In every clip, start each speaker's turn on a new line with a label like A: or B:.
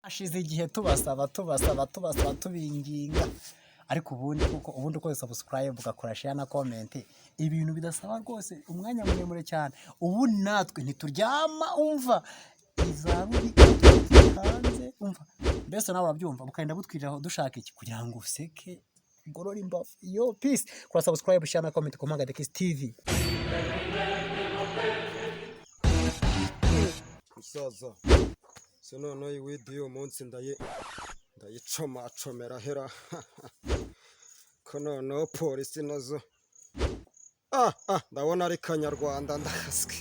A: Hashize igihe tubasaba tubinginga, ariko ubundi ukoze subscribe ugakora share na comment, ibintu bidasaba rwose umwanya muremure cyane. Ubu natwe ntituryama, umva izaburi hanze, umva mbese nawe urabyumva, bukagenda butwiriraho dushaka iki kugira ngo useke gorora imbavu. Yo peace, kora subscribe share na comment ku Mpanga The Kiss TV.
B: Musaza se none iyi video umunsi ndayicomera hera ko noneho polisi nazo ndabona ari Kanyarwanda ndakaswe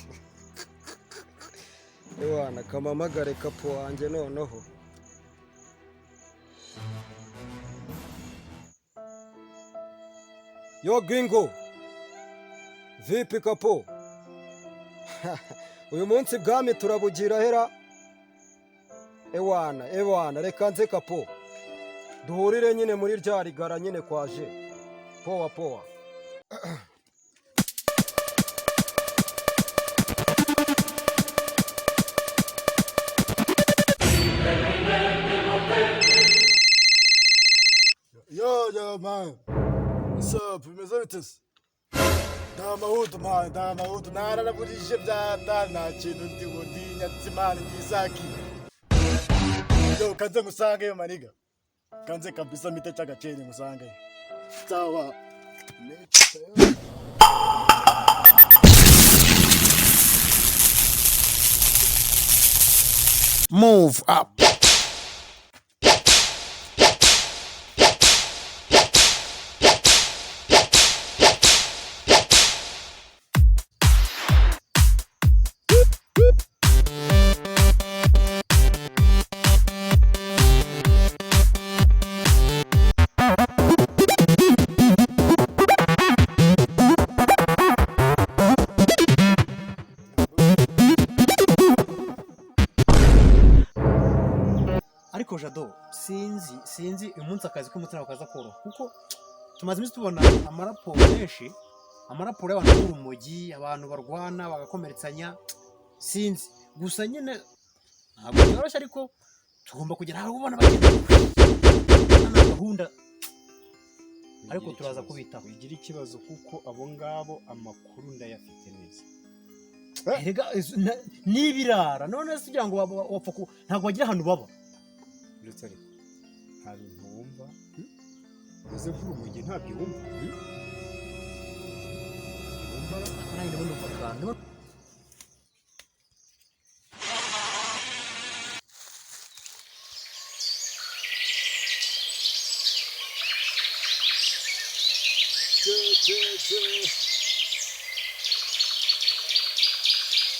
B: ewana kamamagare kapo wanjye noneho. Yo Gringo, vipi kapo? Uyu munsi bwami turabugira hera. Ewana reka nze kapo duhurire nyine muri rya rigara nyine kwaje powa.
C: Yo man, what's up? Umeze bite? Ndamahudu naraburije byanda nta kintu ndi nyatsimana ngisaki. Yo kanze ngusange yo maniga. Kanze kabisa mite cyagaceni ngusange. Sawa.
A: Move up. Ariko Jado, sinzi umunsi akazi k'umutima kaza koroha, kuko tumaze iminsi tubona amaraporo menshi, amaraporo y'abantu b'urumogi, abantu barwana bagakomeretsanya, sinzi gusa nyine ntabwo byoroshye, ariko tugomba kugera aho ubona bagenda gahunda, ariko turaza kubitaho.
D: Ugira ikibazo kuko abo ngabo amakuru ndayafite neza.
A: Erega n'ibirara none se kugira ngo wapfa ntabwo wagira ahantu baba.
D: Uretse ariko nta bintu wumva uze kuri umugi ntabyo wumva
A: nawe ndabona umva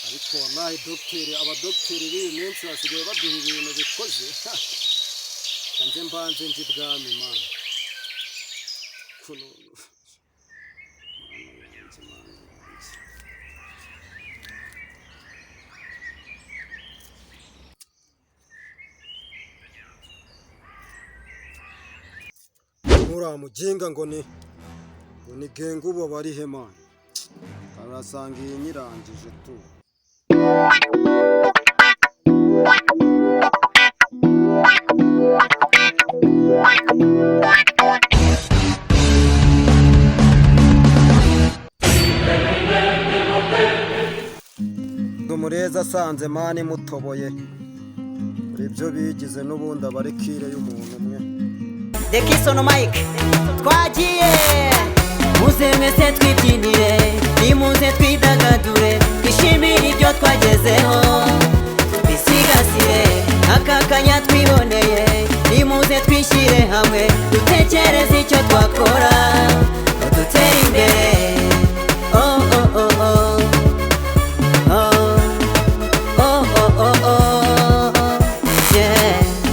B: Ariko wallahi abadokiteri b'iyi minsi basigaye baduha ibintu bikoze. Kanze mbanze nzi bwami mana kuno muramujinga ngo ni genga ubo bari hema arasanga iyi nyirangije tu. Dumureza asanze mani mutoboye ibyo bigize n'ubundi abarikire y'umuntu umwe.
E: The Kiss on Mike twagiye muze mwese twibyinire nimuze twidagadure twishimire ibyo twagezeho bisigasire aka kanya twiboneye nimuze twishyire hamwe dutekereze icyo twakora dutere imbere.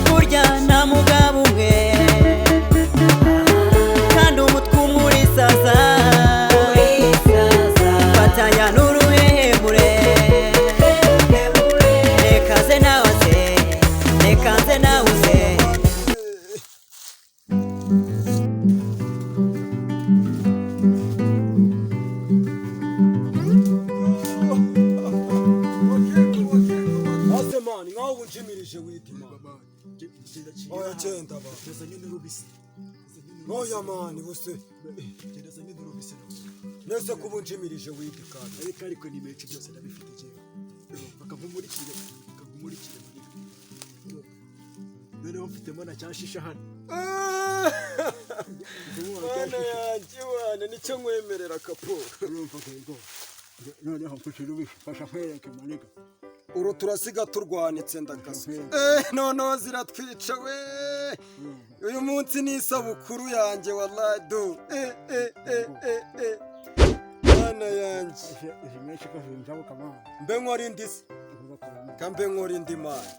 E: Burya nta mugabo umwe kandi umutwe umwe urisaza, fatanya n'uruhehemure rekaze nawuze.
C: oya genda ba oya mani bose nese kuba unjimirije wigi kandi
B: ariko ni menshi byose ndabifite jewe bakavumurikire noneho mfitemo na cyashisha hano
C: mwana yanjye wana nicyo nkwemerera kapo
B: noneho mfite ubifasha kwereka maniga
C: uru turasiga turwanitse ndagaso noneho ziratwica we uyu munsi ni isabukuru yanjye wallahi du mwana yanjye
B: izi menshi ko zinjabuka mwana
C: mbe nkora indi se kambe nkora indi mana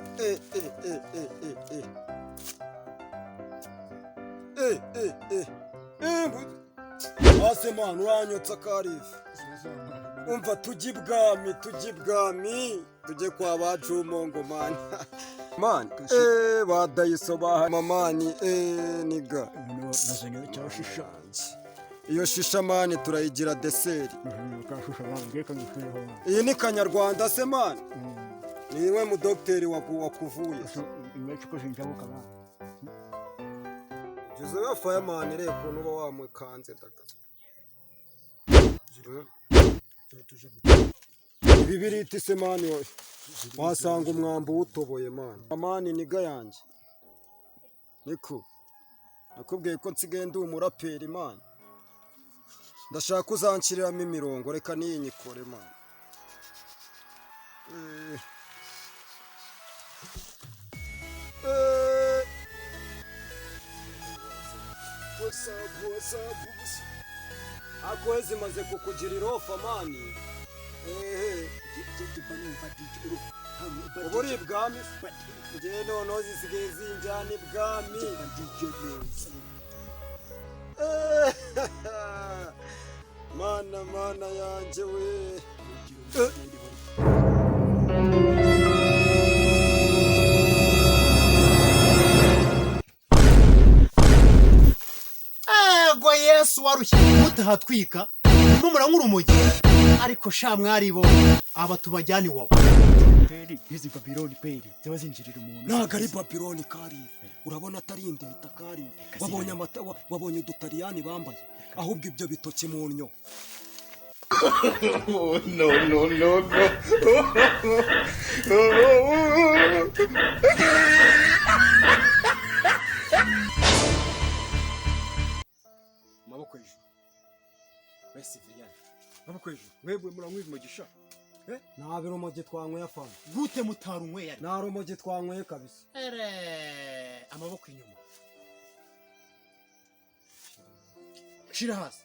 C: hasi mana uranyotsa karifu umva tujye ibwami tujye kwa ba Jumongo mani mani badayiso baha mamani niga
B: nazanye cyashisha
C: iyo shisha mani turayigira deseri iyi ni kanyarwanda se mani niwe mu docteur wakuvuye
B: menshi ko zinjabuka mwana
C: juzo ya fireman reko nuba wamwikanze ndagaso ibibiriti se mani wasanga umwambo utoboye mani mani niga yanjye niko nakubwiye ko nsigaye ndi umuraperi mani ndashaka uzanshyiriramo imirongo reka niyi nyikore mani ako zimaze kukugira irofa mani ubu uri ibwami njyewe noneho zisigaye zinjyana ibwami mana yanjye we
A: ego yesu warushye mutahatwika numura nk'urumogi ariko sha mwaribonye aba tubajyana iwawe
B: izi Babyloni peri ziba zinjirira umuntu
C: ntago ari Babyloni karife urabona atari indeta karife wabonye amata wabonye udutaliyani bambaye ahubwo ibyo bitoki mu nnyo
D: maboko hejuru wese Vivian maboko hejuru webwe muramwiza umugisha
C: nta biromogi twanyweye afana
A: gute mutarunyweye ari
C: nta rumogi twanyweye kabisa
A: ere amaboko inyuma shira hasi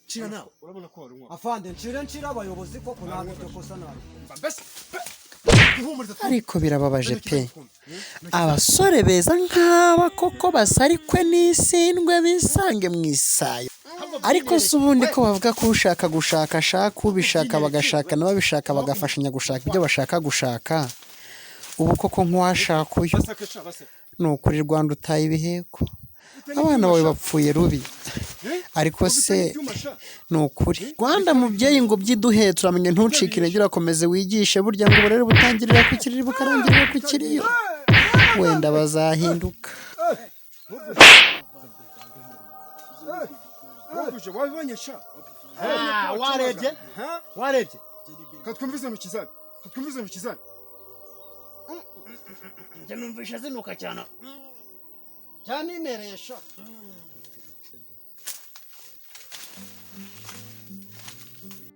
A: shira nawe
D: urabona ko warunywa
C: afande nshira abayobozi koko ntabwo iryo kosa nabi
D: mbese
E: ariko birababaje pe abasore beza nk'aba koko basarikwe n'isindwe bisange mu isayo ariko si ubundi ko bavuga ko ushaka gushaka ashaka ubishaka bagashaka n'ababishaka bagafashanya gushaka ibyo bashaka gushaka ubu koko nk'uwashaka uyu ni ukuri Rwanda utaye ibiheko abana bawe bapfuye rubi ariko se ni ukuri Rwanda mubyeyi ngo byiduhetse uramenye ntucike intege urakomeze wigishe burya ngo uburere butangirira ku kiriri bukarangirira ku kiriyo wenda bazahinduka
D: wabibonye sha
A: warebye
D: katwumvize mu kizani
A: njye numvisha zinuka cyane
C: cyane ineresha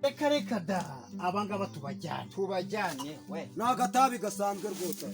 A: reka da abangaba tubajyane
C: ni agatabi gasanzwe rwose